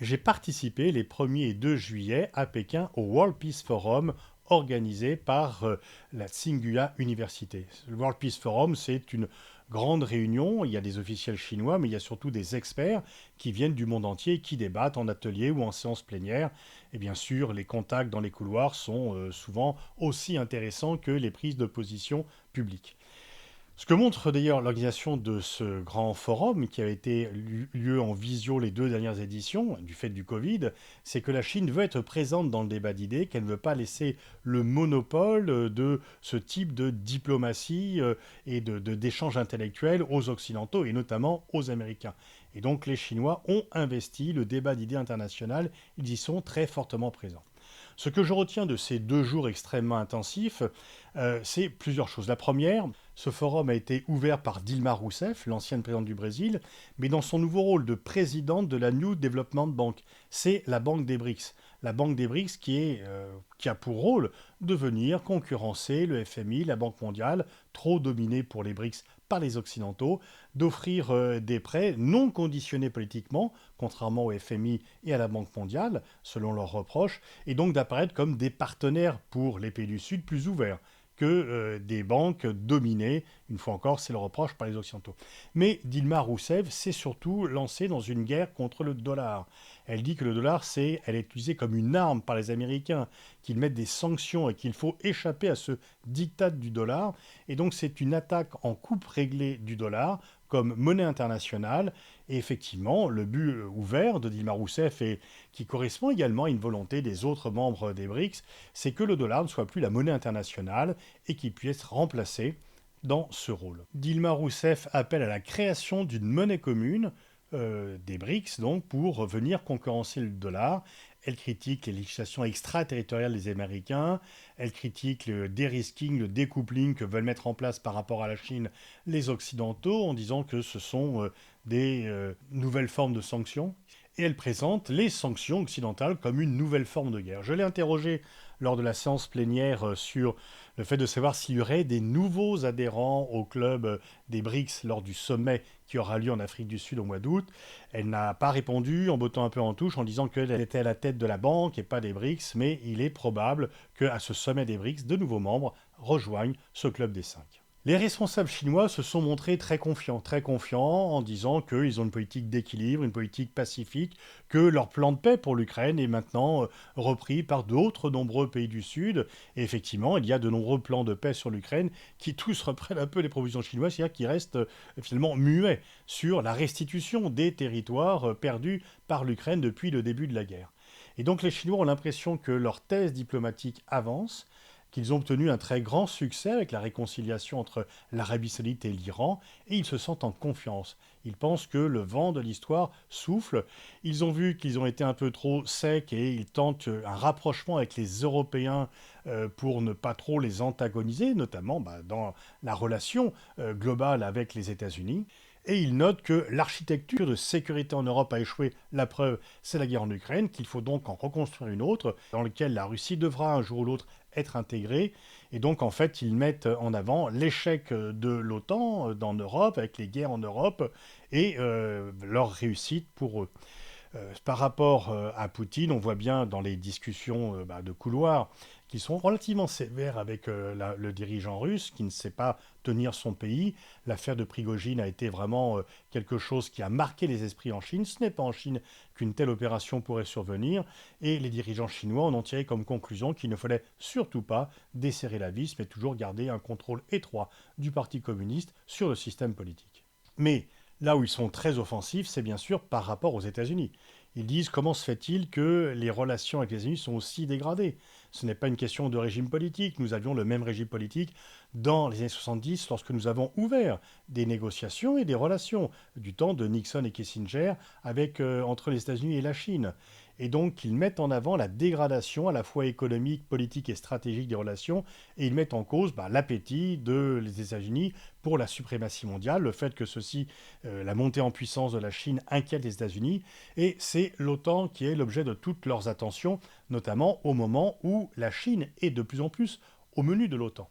j'ai participé les 1er et 2 juillet à Pékin au World Peace Forum organisé par la Tsinghua Université. Le World Peace Forum, c'est une grande réunion. Il y a des officiels chinois, mais il y a surtout des experts qui viennent du monde entier et qui débattent en atelier ou en séance plénière. Et bien sûr, les contacts dans les couloirs sont souvent aussi intéressants que les prises de position publiques. Ce que montre d'ailleurs l'organisation de ce grand forum, qui a été lieu en visio les 2 dernières éditions, du fait du Covid, c'est que la Chine veut être présente dans le débat d'idées, qu'elle ne veut pas laisser le monopole de ce type de diplomatie et d'échanges intellectuels aux Occidentaux, et notamment aux Américains. Et donc les Chinois ont investi le débat d'idées international, ils y sont très fortement présents. Ce que je retiens de ces 2 jours extrêmement intensifs, c'est plusieurs choses. La première, ce forum a été ouvert par Dilma Rousseff, l'ancienne présidente du Brésil, mais dans son nouveau rôle de présidente de la New Development Bank. C'est la banque des BRICS. La banque des BRICS qui a pour rôle de venir concurrencer le FMI, la Banque mondiale, trop dominée pour les BRICS par les Occidentaux, d'offrir des prêts non conditionnés politiquement, contrairement au FMI et à la Banque mondiale, selon leurs reproches, et donc d'apparaître comme des partenaires pour les pays du Sud plus ouverts que des banques dominées, une fois encore, c'est le reproche par les Occidentaux. Mais Dilma Rousseff s'est surtout lancée dans une guerre contre le dollar. Elle dit que le dollar, elle est utilisée comme une arme par les Américains, qu'ils mettent des sanctions et qu'il faut échapper à ce diktat du dollar. Et donc c'est une attaque en coupe réglée du dollar comme monnaie internationale. Et effectivement, le but ouvert de Dilma Rousseff, et qui correspond également à une volonté des autres membres des BRICS, c'est que le dollar ne soit plus la monnaie internationale et qu'il puisse être remplacé dans ce rôle. Dilma Rousseff appelle à la création d'une monnaie commune, des BRICS, donc, pour venir concurrencer le dollar. Elle critique les législations extraterritoriales des Américains, elle critique le dérisking, le découpling que veulent mettre en place par rapport à la Chine les Occidentaux, en disant que ce sont des nouvelles formes de sanctions. Et elle présente les sanctions occidentales comme une nouvelle forme de guerre. Je l'ai interrogée lors de la séance plénière sur le fait de savoir s'il y aurait des nouveaux adhérents au club des BRICS lors du sommet qui aura lieu en Afrique du Sud au mois d'août. Elle n'a pas répondu en bottant un peu en touche en disant qu'elle était à la tête de la banque et pas des BRICS, mais il est probable qu'à ce sommet des BRICS, de nouveaux membres rejoignent ce club des 5. Les responsables chinois se sont montrés très confiants en disant qu'ils ont une politique d'équilibre, une politique pacifique, que leur plan de paix pour l'Ukraine est maintenant repris par d'autres nombreux pays du Sud. Et effectivement, il y a de nombreux plans de paix sur l'Ukraine qui tous reprennent un peu les propositions chinoises, c'est-à-dire qui restent finalement muets sur la restitution des territoires perdus par l'Ukraine depuis le début de la guerre. Et donc les Chinois ont l'impression que leur thèse diplomatique avance, qu'ils ont obtenu un très grand succès avec la réconciliation entre l'Arabie saoudite et l'Iran, et ils se sentent en confiance. Ils pensent que le vent de l'histoire souffle. Ils ont vu qu'ils ont été un peu trop secs et ils tentent un rapprochement avec les Européens pour ne pas trop les antagoniser, notamment dans la relation globale avec les États-Unis. Et il note que l'architecture de sécurité en Europe a échoué. La preuve, c'est la guerre en Ukraine, qu'il faut donc en reconstruire une autre, dans laquelle la Russie devra un jour ou l'autre être intégrée. Et donc, en fait, ils mettent en avant l'échec de l'OTAN en Europe, avec les guerres en Europe, et leur réussite pour eux. Par rapport à Poutine, on voit bien dans les discussions de couloir qui sont relativement sévères avec le dirigeant russe qui ne sait pas tenir son pays. L'affaire de Prigojine a été vraiment quelque chose qui a marqué les esprits en Chine. Ce n'est pas en Chine qu'une telle opération pourrait survenir. Et les dirigeants chinois en ont tiré comme conclusion qu'il ne fallait surtout pas desserrer la vis, mais toujours garder un contrôle étroit du Parti communiste sur le système politique. Mais là où ils sont très offensifs, c'est bien sûr par rapport aux États-Unis. Ils disent comment se fait-il que les relations avec les États-Unis sont aussi dégradées. Ce n'est pas une question de régime politique. Nous avions le même régime politique dans les années 70 lorsque nous avons ouvert des négociations et des relations du temps de Nixon et Kissinger entre les États-Unis et la Chine. Et donc ils mettent en avant la dégradation à la fois économique, politique et stratégique des relations, et ils mettent en cause l'appétit des États-Unis pour la suprématie mondiale, le fait que la montée en puissance de la Chine inquiète les États-Unis, et c'est l'OTAN qui est l'objet de toutes leurs attentions, notamment au moment où la Chine est de plus en plus au menu de l'OTAN.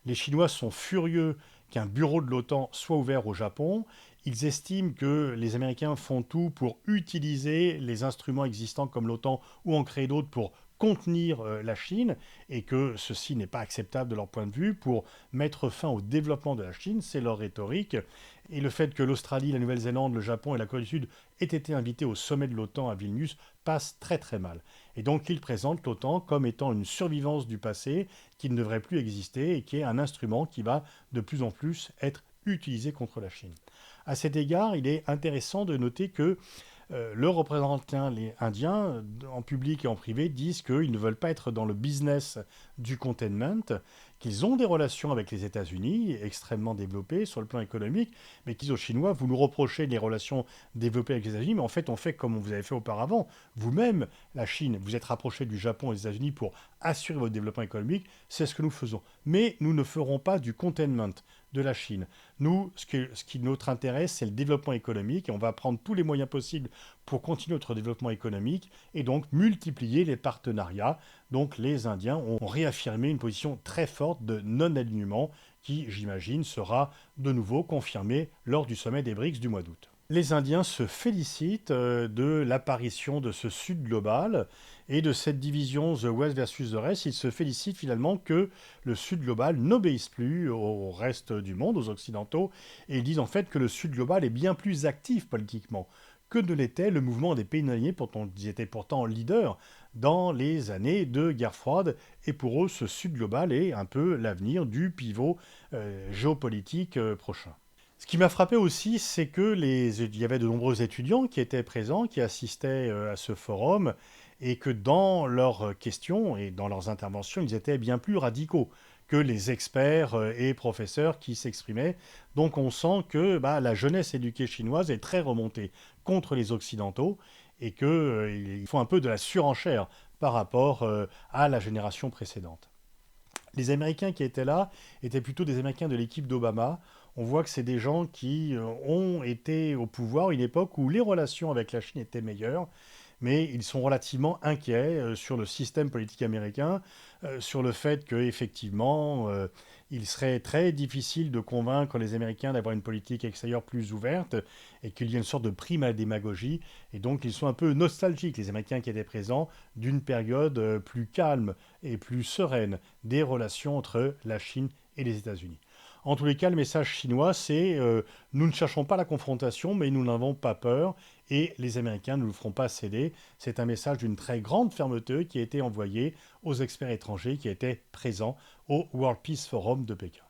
Les Chinois sont furieux qu'un bureau de l'OTAN soit ouvert au Japon. Ils estiment que les Américains font tout pour utiliser les instruments existants comme l'OTAN ou en créer d'autres pour contenir la Chine et que ceci n'est pas acceptable de leur point de vue pour mettre fin au développement de la Chine, c'est leur rhétorique. Et le fait que l'Australie, la Nouvelle-Zélande, le Japon et la Corée du Sud aient été invités au sommet de l'OTAN à Vilnius passe très très mal. Et donc ils présentent l'OTAN comme étant une survivance du passé qui ne devrait plus exister et qui est un instrument qui va de plus en plus être utilisé contre la Chine. À cet égard, il est intéressant de noter que le représentant les Indiens, en public et en privé, disent qu'ils ne veulent pas être dans le business du containment, qu'ils ont des relations avec les États-Unis extrêmement développées sur le plan économique, mais qu'ils disent aux Chinois, vous nous reprochez les relations développées avec les États-Unis, mais en fait on fait comme vous avez fait auparavant. Vous-même, la Chine, vous êtes rapproché du Japon et des États-Unis pour assurer votre développement économique, c'est ce que nous faisons. Mais nous ne ferons pas du containment de la Chine. Nous, ce qui notre intérêt, c'est le développement économique et on va prendre tous les moyens possibles pour continuer notre développement économique et donc multiplier les partenariats. Donc les Indiens ont réaffirmé une position très forte de non-alignement qui, j'imagine, sera de nouveau confirmée lors du sommet des BRICS du mois d'août. Les Indiens se félicitent de l'apparition de ce Sud global et de cette division The West versus the Rest. Ils se félicitent finalement que le Sud global n'obéisse plus au reste du monde, aux Occidentaux, et ils disent en fait que le Sud global est bien plus actif politiquement que ne l'était le mouvement des pays non alignés, dont ils étaient pourtant leaders dans les années de guerre froide. Et pour eux, ce Sud global est un peu l'avenir du pivot géopolitique prochain. Ce qui m'a frappé aussi, c'est que il y avait de nombreux étudiants qui étaient présents, qui assistaient à ce forum, et que dans leurs questions et dans leurs interventions, ils étaient bien plus radicaux que les experts et professeurs qui s'exprimaient. Donc on sent que la jeunesse éduquée chinoise est très remontée contre les Occidentaux et qu'ils font un peu de la surenchère par rapport à la génération précédente. Les Américains qui étaient là étaient plutôt des Américains de l'équipe d'Obama. On voit que c'est des gens qui ont été au pouvoir à une époque où les relations avec la Chine étaient meilleures, mais ils sont relativement inquiets sur le système politique américain, sur le fait qu'effectivement, il serait très difficile de convaincre les Américains d'avoir une politique extérieure plus ouverte et qu'il y ait une sorte de prime à la démagogie. Et donc, ils sont un peu nostalgiques, les Américains qui étaient présents, d'une période plus calme et plus sereine des relations entre la Chine et les États-Unis. En tous les cas, le message chinois, c'est nous ne cherchons pas la confrontation, mais nous n'avons pas peur, et les Américains ne nous feront pas céder. C'est un message d'une très grande fermeté qui a été envoyé aux experts étrangers qui étaient présents au World Peace Forum de Pékin.